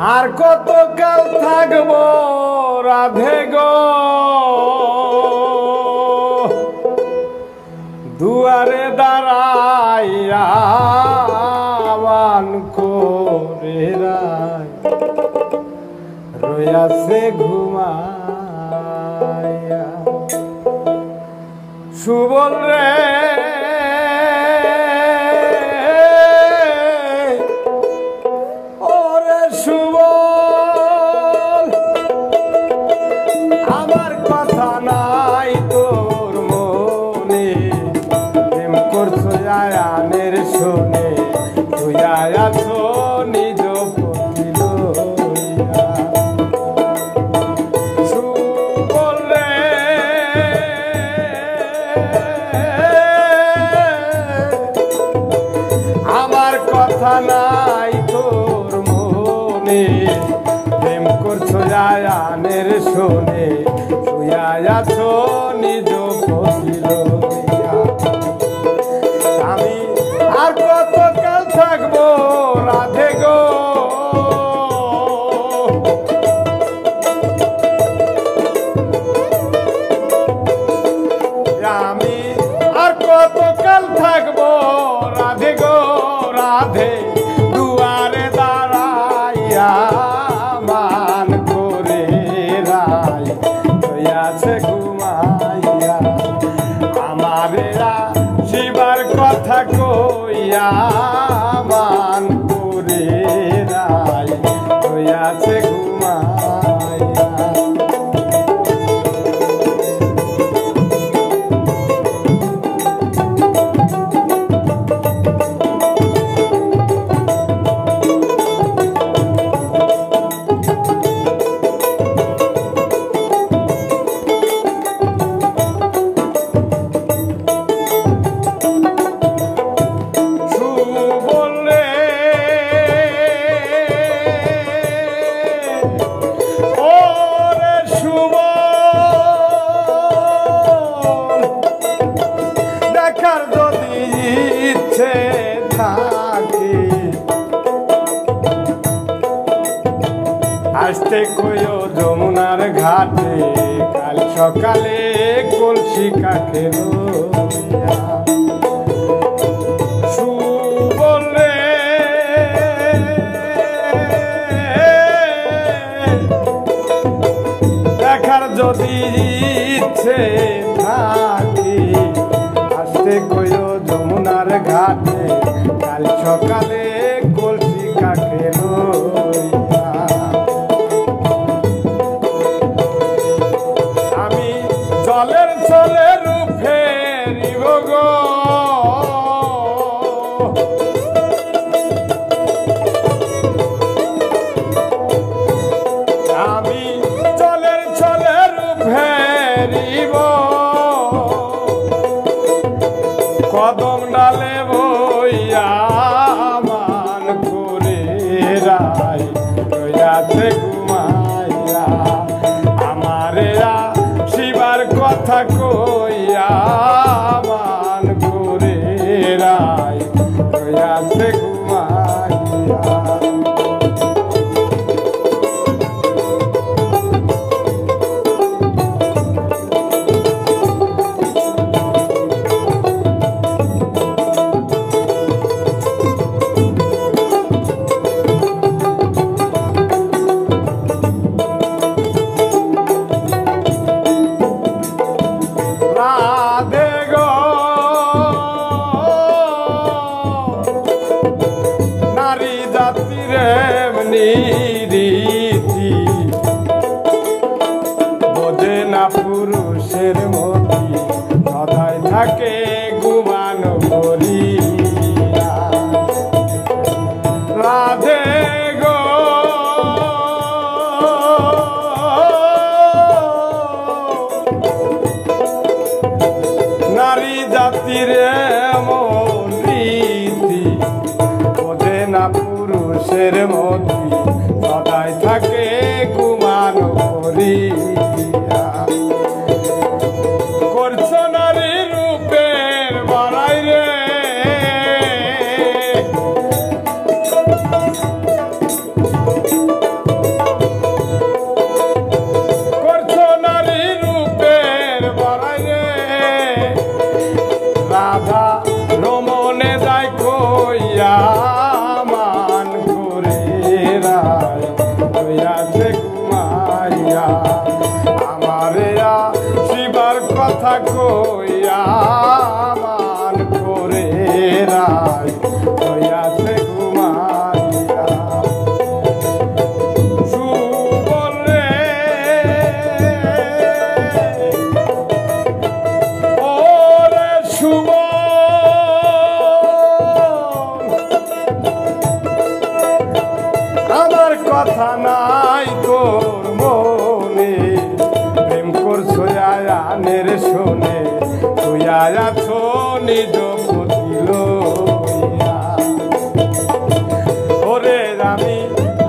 আর কত কাল থাকবো রাধে গো দুয়ারে দাঁড়াইয়া মান করে রয়াছে ঘুমাইয়া সুবল রে আয়ানের শোনে তুই আয়াছ নিজ পতি লইয়া সুবলে আমার কথা নাই তোর মনে প্রেম করছো আয়ানের শোনে তুই আয়াছ নিজ পতি লইয়া আমি আর কত কাল থাকবো রাধে গো আমি আর কত কাল থাকবো রাধে গো রাধে দুয়ারে দাঁড়াইয়া মান করে রাই হইয়াছে ঘুমাইয়া আমারে শিবার কথা কইয়া মান করে রাই হইয়াছে ঘুমাইয়া আসতে কইও যমুনার ঘাটে কাল সকালে কলসি কাকে লইয়া সুবলে দেখার যদি ইচ্ছে থাকি আসতে কইও যমুনার ঘাটে কাল সকালে কলসি কাকে লইয়া জলের চলে রূপে রিব গো আমি জলের চলে রূপে রিব কদম ডালে বইয়া মান করে রাই রয়াছে ঘুমাইয়া আমারে কথা কইয়া মান করে রাই হইয়াছে ঘুমাইয়া বোঝে না পুরুষের মতি সদাই থাকে ঘুমানো করিয়া রাধে গো নারী জাতির এমন রীতি বোঝে না পুরুষের মতি সদাই থাকে ঘুমানো করিয়া করছো নারী রূপের বাড়াই রে কথা নাই তোর মনে প্রেম করছো আয়ানের শোনে তুই আয়াছো নিজ পতিল ওরে আমি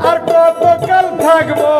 আর কতকাল থাকবো